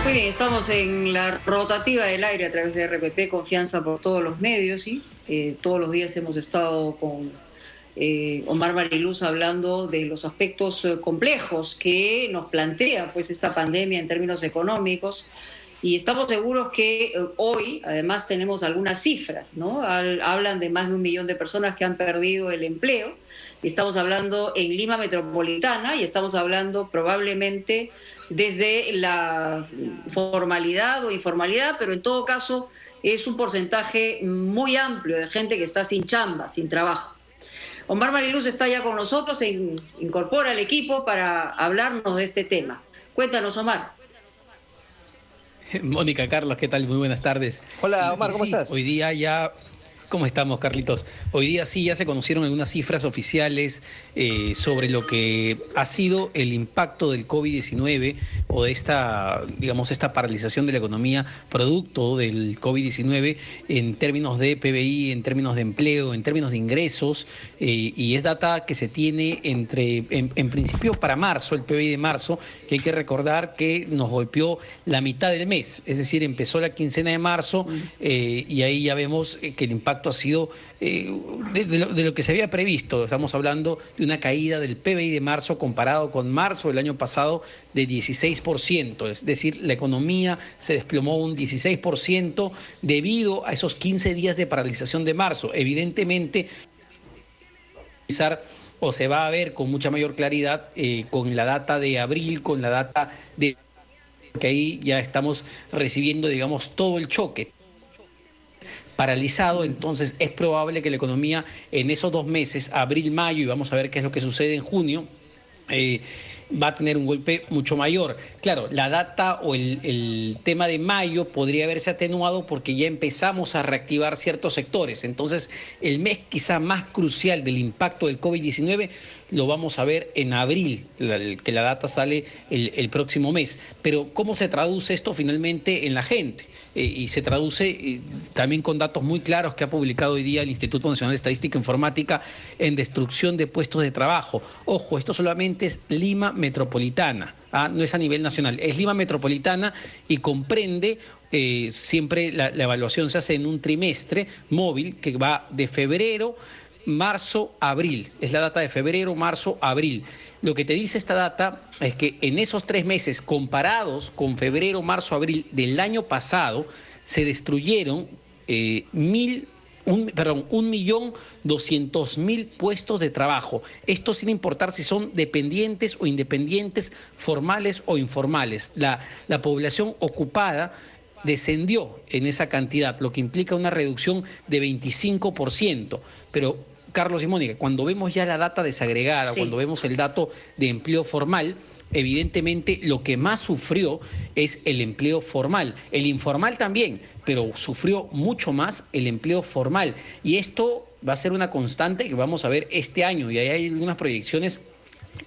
Muy bien, estamos en la rotativa del aire a través de RPP, confianza por todos los medios, ¿sí? Todos los días hemos estado con Omar Mariluz hablando de los aspectos complejos que nos plantea pues esta pandemia en términos económicos, y estamos seguros que hoy además tenemos algunas cifras, ¿no? Hablan de más de 1 millón de personas que han perdido el empleo. Estamos hablando en Lima Metropolitana y estamos hablando probablemente desde la formalidad o informalidad, pero en todo caso es un porcentaje muy amplio de gente que está sin chamba, sin trabajo. Omar Mariluz está ya con nosotros, se incorpora al equipo para hablarnos de este tema. Cuéntanos, Omar. Mónica, Carlos, ¿qué tal? Muy buenas tardes. Hola, Omar, ¿cómo Sí, estás? hoy día ya... ¿Cómo estamos, Carlitos? Hoy día sí ya se conocieron algunas cifras oficiales sobre lo que ha sido el impacto del COVID-19 o de esta, digamos, esta paralización de la economía producto del COVID-19 en términos de PBI, en términos de empleo, en términos de ingresos, y es data que se tiene en principio para marzo, el PBI de marzo, que hay que recordar que nos golpeó la mitad del mes, es decir, empezó la quincena de marzo y ahí ya vemos que el impacto ha sido de lo que se había previsto. Estamos hablando de una caída del PBI de marzo comparado con marzo del año pasado de 16%. Es decir, la economía se desplomó un 16% debido a esos 15 días de paralización de marzo. Evidentemente, o se va a ver con mucha mayor claridad con la data de abril, con la data de que ahí ya estamos recibiendo, digamos, todo el choque paralizado. Entonces es probable que la economía en esos 2 meses, abril, mayo, y vamos a ver qué es lo que sucede en junio, va a tener un golpe mucho mayor. Claro, la data o el tema de mayo podría haberse atenuado porque ya empezamos a reactivar ciertos sectores. Entonces, el mes quizá más crucial del impacto del COVID-19 lo vamos a ver en abril, que la data sale el próximo mes. Pero ¿cómo se traduce esto finalmente en la gente? Y se traduce también con datos muy claros que ha publicado hoy día el Instituto Nacional de Estadística e Informática en destrucción de puestos de trabajo. Ojo, esto solamente es Lima Metropolitana, no es a nivel nacional, es Lima Metropolitana y comprende, siempre la evaluación se hace en un trimestre móvil que va de febrero, marzo, abril. Es la data de febrero, marzo, abril. Lo que te dice esta data es que en esos 3 meses, comparados con febrero, marzo, abril del año pasado, se destruyeron 1.200.000 puestos de trabajo. Esto sin importar si son dependientes o independientes, formales o informales. La población ocupada descendió en esa cantidad, lo que implica una reducción de 25%. Pero, Carlos y Mónica, cuando vemos ya la data desagregada, Sí. cuando vemos el dato de empleo formal, evidentemente lo que más sufrió es el empleo formal. El informal también, pero sufrió mucho más el empleo formal. Y esto va a ser una constante que vamos a ver este año, y ahí hay algunas proyecciones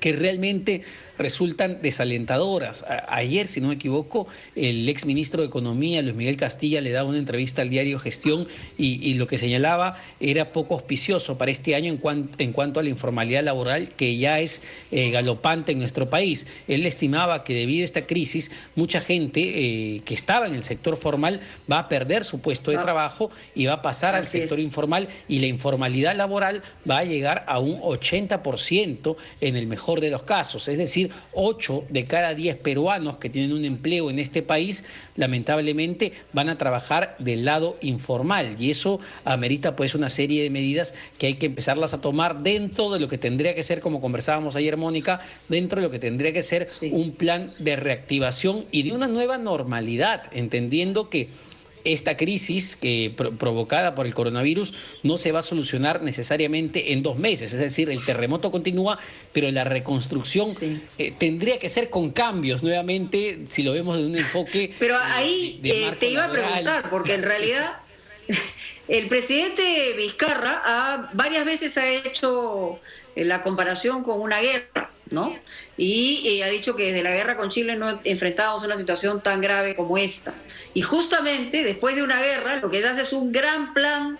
que realmente resultan desalentadoras. Ayer, si no me equivoco, el exministro de Economía, Luis Miguel Castilla, le daba una entrevista al diario Gestión y lo que señalaba era poco auspicioso para este año en cuanto a la informalidad laboral, que ya es galopante en nuestro país. Él estimaba que debido a esta crisis, mucha gente que estaba en el sector formal va a perder su puesto de trabajo y va a pasar al sector informal, y la informalidad laboral va a llegar a un 80% en el mejor de los casos. Es decir, 8 de cada 10 peruanos que tienen un empleo en este país, lamentablemente, van a trabajar del lado informal, y eso amerita pues una serie de medidas que hay que empezarlas a tomar dentro de lo que tendría que ser, como conversábamos ayer, Mónica, dentro de lo que tendría que ser un plan de reactivación y de una nueva normalidad, entendiendo que esta crisis provocada por el coronavirus no se va a solucionar necesariamente en 2 meses. Es decir, el terremoto continúa, pero la reconstrucción tendría que ser con cambios nuevamente, si lo vemos de un enfoque. Pero ahí te iba a preguntar, porque en realidad el presidente Vizcarra varias veces ha hecho la comparación con una guerra, ¿no? Y ha dicho que desde la guerra con Chile no enfrentábamos una situación tan grave como esta. Y justamente después de una guerra lo que se hace es un gran plan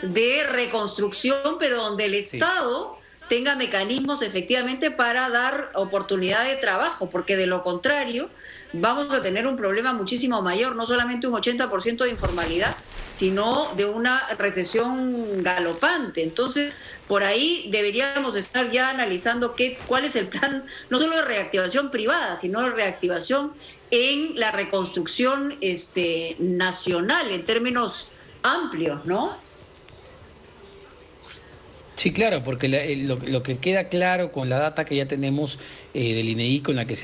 de reconstrucción, pero donde el Estado tenga mecanismos efectivamente para dar oportunidad de trabajo, porque de lo contrario vamos a tener un problema muchísimo mayor, no solamente un 80% de informalidad, sino de una recesión galopante. Entonces, por ahí deberíamos estar ya analizando cuál es el plan, no solo de reactivación privada, sino de reactivación en la reconstrucción nacional, en términos amplios, ¿no? Sí, claro, porque lo que queda claro con la data que ya tenemos del INEI con la que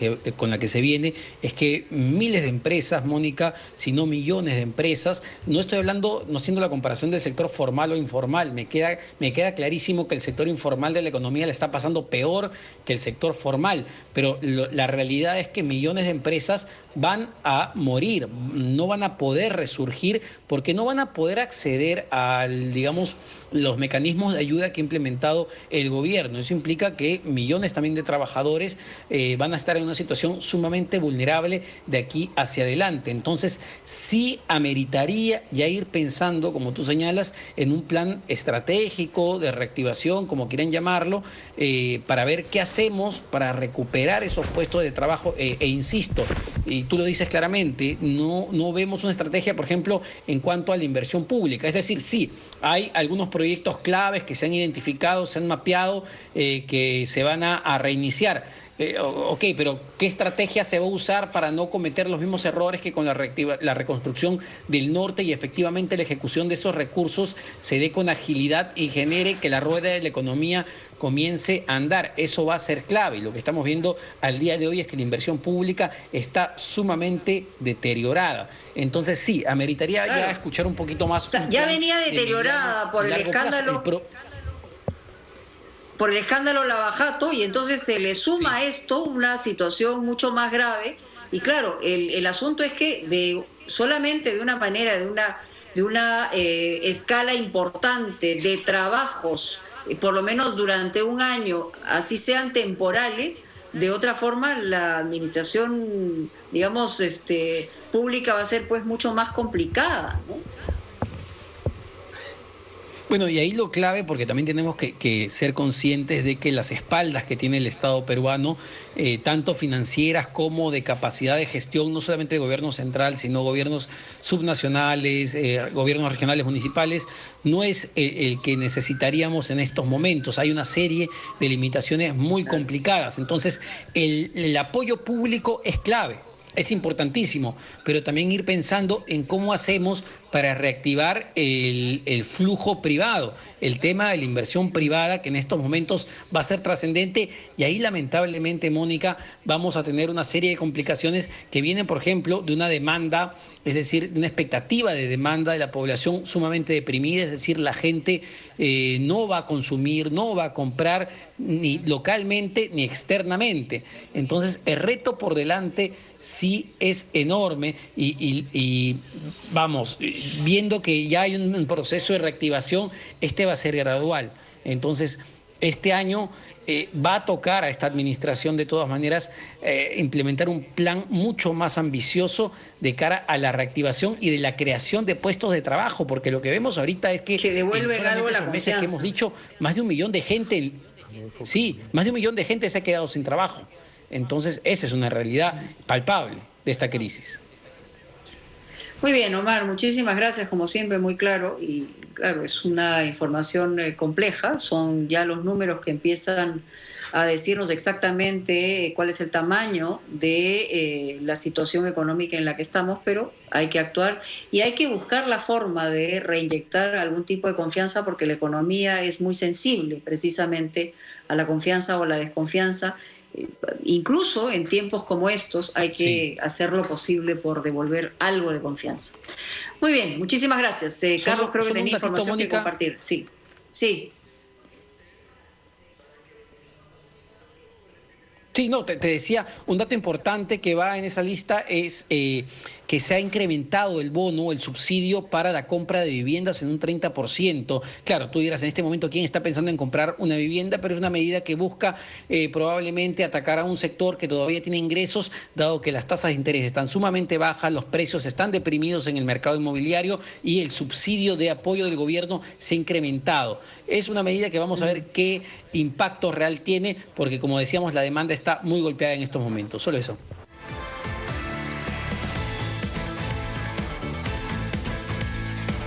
se viene es que miles de empresas, Mónica, si no millones de empresas, no estoy hablando, no haciendo la comparación del sector formal o informal, me queda clarísimo que el sector informal de la economía le está pasando peor que el sector formal, pero la realidad es que millones de empresas van a morir, no van a poder resurgir porque no van a poder acceder digamos, los mecanismos de ayuda que ha implementado el gobierno. Eso implica que millones también de trabajadores van a estar en una situación sumamente vulnerable de aquí hacia adelante. Entonces, sí ameritaría ya ir pensando, como tú señalas, en un plan estratégico de reactivación, como quieran llamarlo, para ver qué hacemos para recuperar esos puestos de trabajo. Insisto, y tú lo dices claramente, no vemos una estrategia, por ejemplo, en cuanto a la inversión pública. Es decir, sí, hay algunos proyectos claves que se han identificado, se han mapeado, que se van a reiniciar. Ok, pero ¿qué estrategia se va a usar para no cometer los mismos errores que con la reconstrucción del norte y efectivamente la ejecución de esos recursos se dé con agilidad y genere que la rueda de la economía comience a andar? Eso va a ser clave y lo que estamos viendo al día de hoy es que la inversión pública está sumamente deteriorada. Entonces sí, ameritaría ya escuchar un poquito más. O sea, ya venía deteriorada por el escándalo. Por el escándalo Lavajato, y entonces se le suma a esto una situación mucho más grave. Y claro, el asunto es que solamente de una manera, de una escala importante de trabajos, por lo menos durante un año, así sean temporales, de otra forma la administración, digamos, pública va a ser pues mucho más complicada, ¿no? Bueno, y ahí lo clave, porque también tenemos que ser conscientes de que las espaldas que tiene el Estado peruano, tanto financieras como de capacidad de gestión, no solamente de gobierno central, sino gobiernos subnacionales, gobiernos regionales, municipales, no es el que necesitaríamos en estos momentos. Hay una serie de limitaciones muy complicadas. Entonces, el apoyo público es clave. Es importantísimo, pero también ir pensando en cómo hacemos para reactivar el flujo privado, el tema de la inversión privada que en estos momentos va a ser trascendente y ahí lamentablemente, Mónica, vamos a tener una serie de complicaciones que vienen, por ejemplo, de una demanda, es decir, de una expectativa de demanda de la población sumamente deprimida, es decir, la gente no va a consumir, no va a comprar ni localmente ni externamente. Entonces, el reto por delante sí es enorme y vamos, viendo que ya hay un proceso de reactivación, este va a ser gradual. Entonces, este año va a tocar a esta administración de todas maneras implementar un plan mucho más ambicioso de cara a la reactivación y de la creación de puestos de trabajo, porque lo que vemos ahorita es que devuelven algo a la esos meses que hemos dicho, más de 1 millón de gente, sí, más de 1 millón de gente se ha quedado sin trabajo. Entonces, esa es una realidad palpable de esta crisis. Muy bien, Omar, muchísimas gracias, como siempre, muy claro. Y claro, es una información compleja, son ya los números que empiezan a decirnos exactamente cuál es el tamaño de la situación económica en la que estamos, pero hay que actuar y hay que buscar la forma de reinyectar algún tipo de confianza porque la economía es muy sensible precisamente a la confianza o a la desconfianza. Incluso en tiempos como estos hay que hacer lo posible por devolver algo de confianza. Muy bien, muchísimas gracias. Carlos, creo que tenía información que compartir. Sí, sí. Sí, no, te decía, un dato importante que va en esa lista es que se ha incrementado el bono, el subsidio para la compra de viviendas en un 30%. Claro, tú dirás, en este momento, ¿quién está pensando en comprar una vivienda? Pero es una medida que busca probablemente atacar a un sector que todavía tiene ingresos, dado que las tasas de interés están sumamente bajas, los precios están deprimidos en el mercado inmobiliario y el subsidio de apoyo del gobierno se ha incrementado. Es una medida que vamos a ver qué impacto real tiene, porque como decíamos, la demanda está muy golpeada en estos momentos. Solo eso.